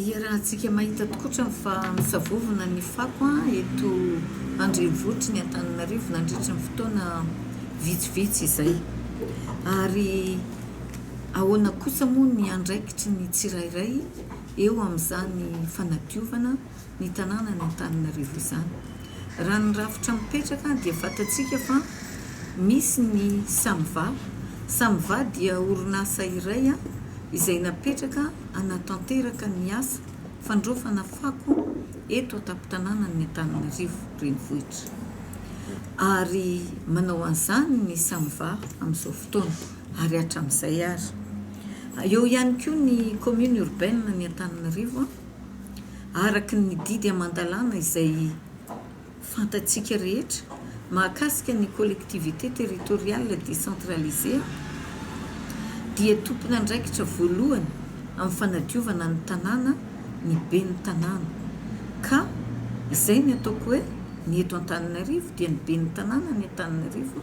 Rahantsika mahita tokotra fa misavovona ny fako eto andrenivohitra ny Antananarivo nandritra ny fotoana vitsivitsy izay. Ary ahoana kosa moa ny andraikitry ny tsirairay eo amin'izany fanadiovana ny tanàna ny Antananarivo izany. Raha ny rafitra mipetraka dia fantatsika fa misy ny SAMVA. SAMVA dia orinasa iray izay napetraka anatanteraka ny asa fandrofana fako eto an-tampon-tanàna ny Antananarivo renivohitra. Ary manao an'izany ny SAMVA amin'izao fotoana ary hatramin'izay ary. Eo ihany koa ny commune urbaine ny Antananarivo araky ny didy amandalana izay fantatsika rehetra mahakasika ny collectivité territoriale décentralisée dia tompona andraikitra voalohany amin'ny fanadiovana ny tanàna ny ben'ny tanàna. Ka izay ny ataoko hoe ny eto Antananarivo dia ny ben'ny tanàna ny Antananarivo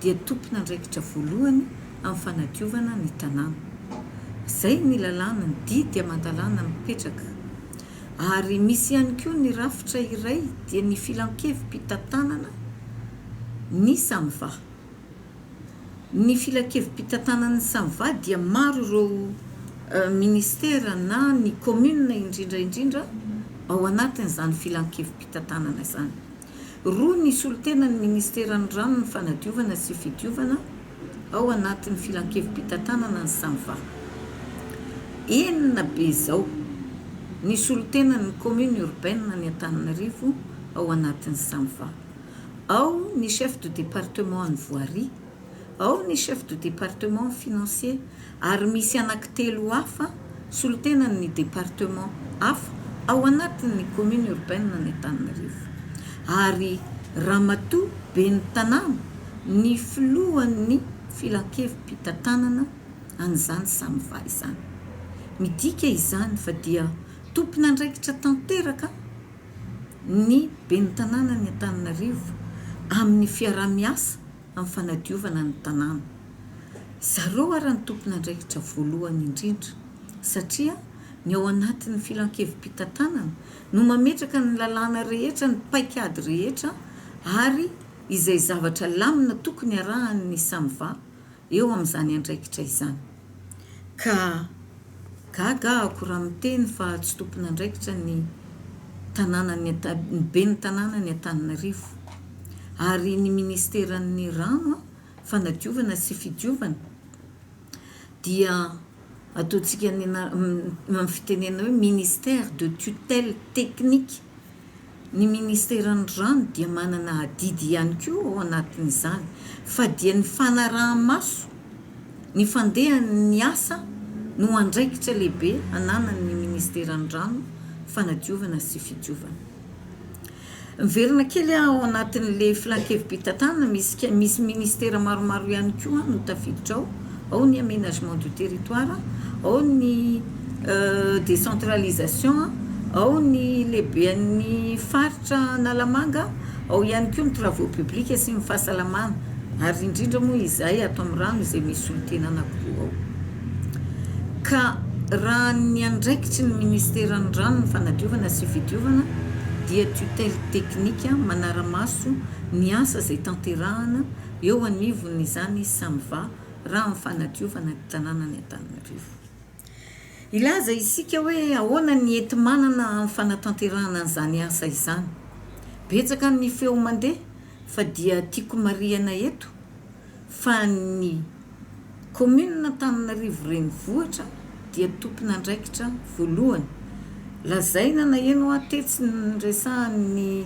dia tompona andraikitra voalohany amin'ny fanadiovana ny tanàna. Izay ny lalàna ny didy amandalana mipetraka. Ary misy ihany koa ny rafitra iray dia ny filankevim-pitantanana ny SAMVA. Ny filankevim-pitantanana ny SAMVA dia maro ireo ministera na ny commune indrindra ao anatin'izany filankevim-pitantanana izany. Roa ny solotenan'ny ministeran'ny rano ny fanadiovana sy fidiovana ao anatin'ny filankevim-pitantanana ny SAMVA. Enina be zao ny solotenan'ny commune urbaine ny Antananarivo ao anatin'ny SAMVA. Ao ny chef de département ny voirie, ao ny chef de département financier, ary misy anankitelo hafa solotenan'ny département hafa ao anatin'ny commune urbaine ny Antananarivo. Ary ramatoa ben'ny tanàna ny filohan'ny filankevim-pitantanana an'izany SAMVA izany. Midika izany fa dia tompona andraikitra tanteraka ny ben'ny tanàna ny Antananarivo amin'ny fiarah-miasa amin'ny fanadiovana ny tanàna. Zareo ary ny tompona andraikitra voalohany indrindra satria ny ao anatin'ny filankevim-pitantanana no mametraka ny lalàna rehetra, ny paikady rehetra ary izay zavatra lamina tokony arahan'ny SAMVA eo amin'izany andraikitra izany. Ka gagahako raha miteny fa tsy tompona andraikitra ny tanàna ny ben'ny tanàna ny Antananarivo. Ary ny ministeran'ny rano fanadiovana sy fidiovana dia ataontsika amin'ny fitenena hoe ministère de tutelle technique. Ny ministeran'ny rano dia manana didy ihany koa ao anatin'izany fa dia ny fanaraha-maso ny fandehan'ny asa no andraikitra lehibe ananan'ny ministeran'ny rano fanadiovana sy fidiovana. Miverina kely ao anatin'le filankevim-pitantanana misy ministera maromaro ihany koa no tafiditra ao. Ao ny aménagement du territoire, ao ny décentralisation, ao ny lehiben'ny faritra Nalamanga, ao ihany koa ny travaux publics sy ny fahasalamana. Ary indrindra moa izay ato amin'ny rano izay misy solotena anankiroa ao. Ka raha ny andraikitry ny ministeran'ny rano ny fanadiovana sy fidiovana dia tutelle technique manara-maso ny asa izay tanterahana eo anivon'izany SAMVA raha ny fanadiovana ny tanàna ny Antananarivo. Ilaza isika hoe ahoana ny enti-manana amin'ny fanatanterahana an'izany asa izany. Betsaka ny feo mandeha fa dia tiako marihana eto fa ny commune Antananarivo renivohitra dia tompona andraikitra voalohany. Lazaina na eno atetsy ny resahan'ny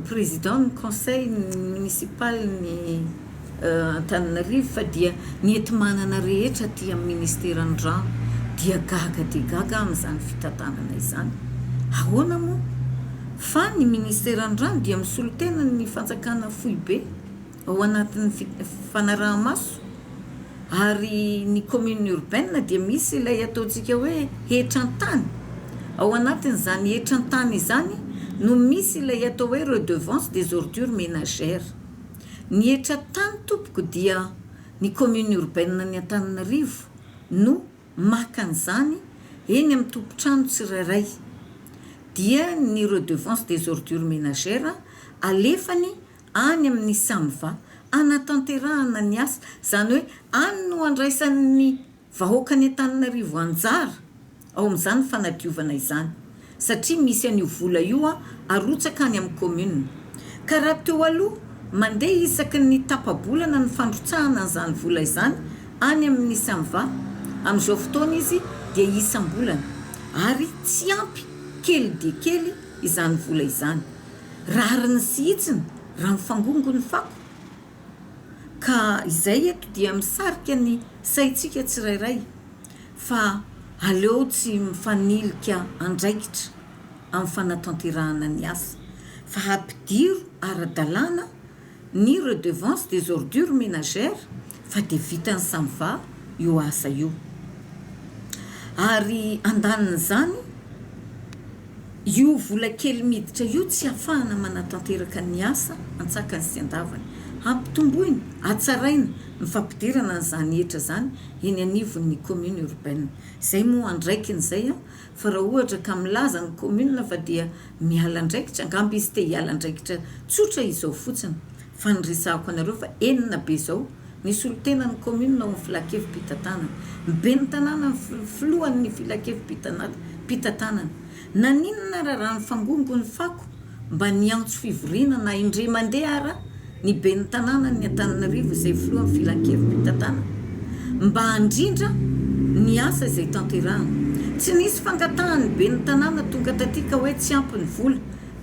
président ny conseil municipal ny Antananarivo fa dia ny enti-manana rehetra aty amin'ny ministeran'ny rano dia gaga dia gaga amin'izany fitantanana izany. Ahoana moa? Fa ny ministeran'ny rano dia misolotena ny fanjakana foibe ao anatin'ny fanaraha-maso. Ary ny commune urbaine dia misy ilay ataontsika hoe hetra-tany. Ao anatin'izany hetra-tany izany no misy ilay atao hoe redevance des ordures ménagères. Ny hetra-tany tompoko dia ny commune urbaine ny Antananarivo no maka an'izany eny amin'ny tompotrano tsirairay dia ny redevance des ordures ménagères alefany any amin'ny samva anatanterahana ny asa zany hoe any no andraisan'ny vahoaka ny Antananarivo anjara ao amin'izany fanadiovana izany satria misy an'io vola io arotsaka any amin'ny commune ka raha teo aloha mandeha isaky ny tapabolana ny fandrotsahana an'izany vola izany any amin'ny samva amin'izao fotoana izy dia isam-bolana ary tsy ampy kely dia kely izany vola izany rariny sy hitsiny raha mifangongo ny fako ka izay eto dia misarika ny saitsika tsirairay fa aleo tsy mifanilika andraikitra amin'ny fanatanterahana ny asa fa hampidiro ara-dalàna ny redevance des ordures ménagères fa dia vitany samva io asa io ary andanin'izany io vola kely miditra io tsy ahafahana manatanteraka ny asa antsakany sy andavany hampitomboiny atsaraina ny fampidirana n'izany hetra zany eny anivon'ny commune urbaine izay moa andraikin'izay fa raha ohatra ka milaza ny commune fa dia miala andraikitra angamba izy te hiala andraikitra tsotra izao fotsiny fa nyresahako anareo fa enina be zao nisy olo tena ny commune ao amin'ny filakevim-pitantanana be ny tanàna filohan'ny filakevim-pitantanana naninona raha mifangongo ny fako mba niantso fivoriana na indray mandeha ara ny be ny tanàna ny Antananarivo izay filohan'ny filakevim-pitantanana mba handrindra ny asa izay tanterahana tsy nisy fangatahany be ny tanàna tonga tatika hoe tsy ampy ny vola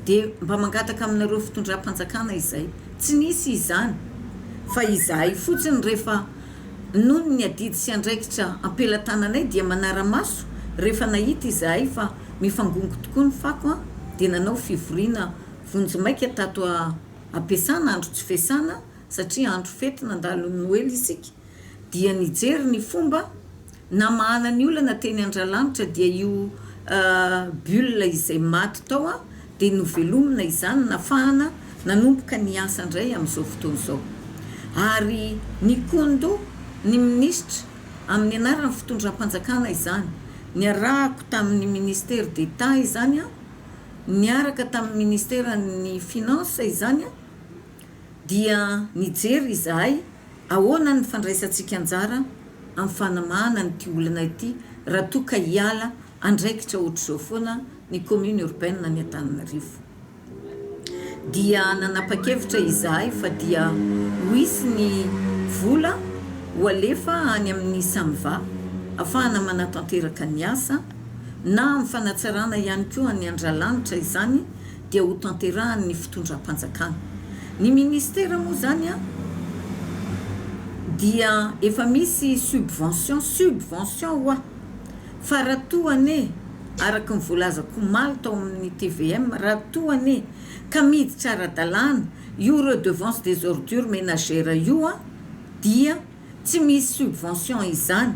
dia mba mangataka aminareo fitondram-panjakana izay tsy nisy izany fa izahay fotsiny rehefa noho ny adidy sy andraikitra ampelatananay dia manara-maso rehefa nahita izahay fa mifangongo tokoa ny fako dia nanao fivoriana vonjimaika tato ampiasana andro tsy fiasana satria andro fety nandalo Noely isika dia nijery ny fomba namahana ny olana teny Andralanitra dia io bulle izay maty tao dia novelomina izany nafahana nanomboka ny asa indray amin'izao fotoana izao ary ny kondo ny ministra amin'ny anarany fitondram-panjakana izany niarahako tamin'ny ministère d'État izany niaraka tamin'ny ministère ny finance izany dia nijery izahay ahoana ny fandraisantsika anjara amin'ny fanamahana nyty olana ity raha toka hiala andraikitra ohatr'izao foana ny commune urbaine ny Antananarivo dia nanapa-kevitra izahay fa dia hoisy ny vola ho alefa any amin'ny samva ahafahana manatanteraka ny asa na amin'ny fanatsarana ihany koa ny Andralanitra izany dia ho tanterahan'ny fitondram-panjakana ny ministera moa zany dia efa misy subvention fa raha toane araka ny voalazako maly tao amin'ny TVM raha toane ka miditra ara-dalàna io redevance des ordures ménagères io dia tsy misy subvention izany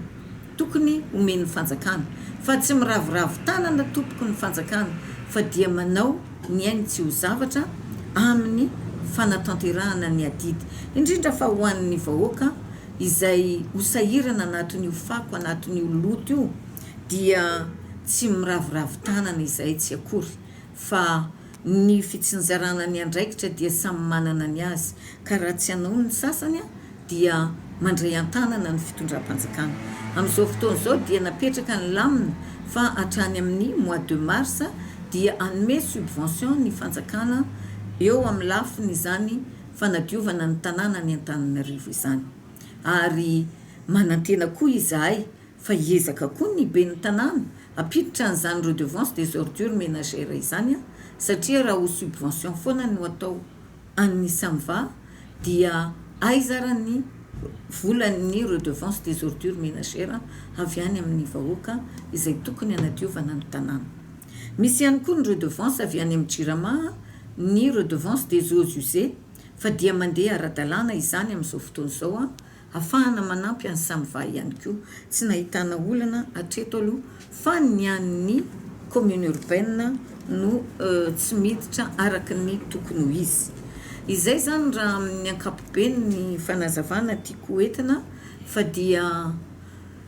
tokony homen'ny fanjakana fa tsy miravoravo tanana tompoko ny fanjakana fa dia manao ny ainy tsy ho zavatra amin'ny fanatanterahana ny adidy indrindra fa ho an'ny vahoaka izay hosahirana anatin'io fako anatin'io loto io dia tsy miravoravo tanana izay tsy akory fa ny fitsinjarana ny andraikitra dia samy manana ny azy ka raha tsy anao ny sasany dia mandray an-tanana ny fitondram-panjakana amin'izao fotoana izao dia napetraka ny lamina fa hatrany amin'ny mois de mars dia anome subvention ny fanjakana eo amin'ny lafiny izany fanadiovana ny tanàna ny Antananarivo izany ary manantena koa izahay fa hiezaka koa ny be ny tanàna apiditra an'izany redevance des ordures ménagères izany satria raha ho subvention foana no atao an'ny samva dia aizarany volan'ny redevance des ordures ménagères avy any amin'ny vahoaka izay tokony hanadiovana ny tanàna misy ihany koa ny redevance avy any amin'ny Jirama ny redevance des eaux usées fa dia mandeha ara-dalàna izany amin'izao fotoana izao ahafahana manampy any samva ihany koa tsy nahitana olana hatreto aloha fa ny an'ny commune urbaine no tsy miditra araka ny tokony ho izy izay zany raha amin'ny ankapobeny ny fanazavana tiako entina fa dia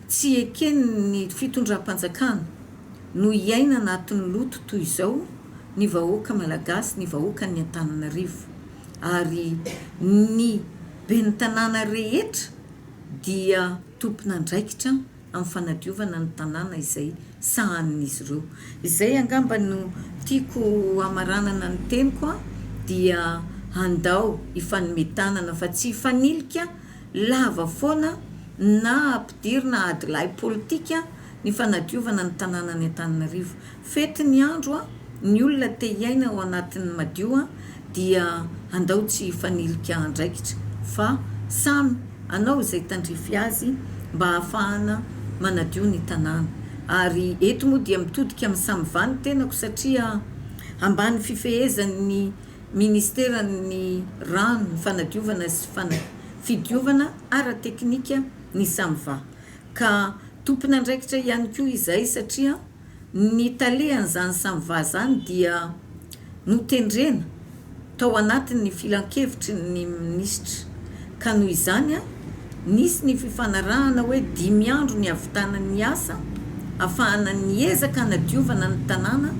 tsy ekeny ny fitondram-panjakana no iaina anatin'ny loto toy izao ny vahoaka malagasy, ny vahoaka ny Antananarivo. Ary ny ben'ny tanàna rehetra dia tompon'andraikitra amin'ny fanadiovana ny tanàna izay sahanin'izy ireo. Izay angamba no tiako amaranana ny teniko dia handao ifanometanana fa tsy hifanilika lava foana na ampidirina adilay politika ny fanadiovana ny tanàna ny Antananarivo. Fety ny andro ny olona te iaina ao anatin'ny madio dia handao tsy hifanilika andraikitra fa samy anao izay tandrify azy mba hahafahana manadio ny tanàna. Ary eto moa dia mitodika amin'ny samy vany tenako satria ambany fifehezan'ny ministeran'ny rano ny fanadiovana sy fidiovana ara-teknika ny samva. Ka tompon'andraikitra ihany koa izay satria ny talehan'izany samva zany dia notendrena tao anatin'ny filan-kevitry ny ministra. Ka noho izany nisy ny fifanarahana hoe 5 andro ny avitanan'ny asa ahafahana niezaka nadiovana ny tanàna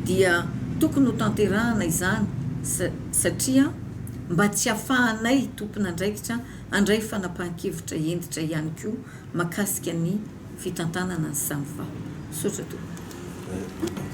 dia tokony ho tanterahana izany satria mba tsy ahafahanay tompon'andraikitra andray fanapahan-kevitra enditra ihany koa mahakasika ny fitantanana ny samva. Sotra tompoko.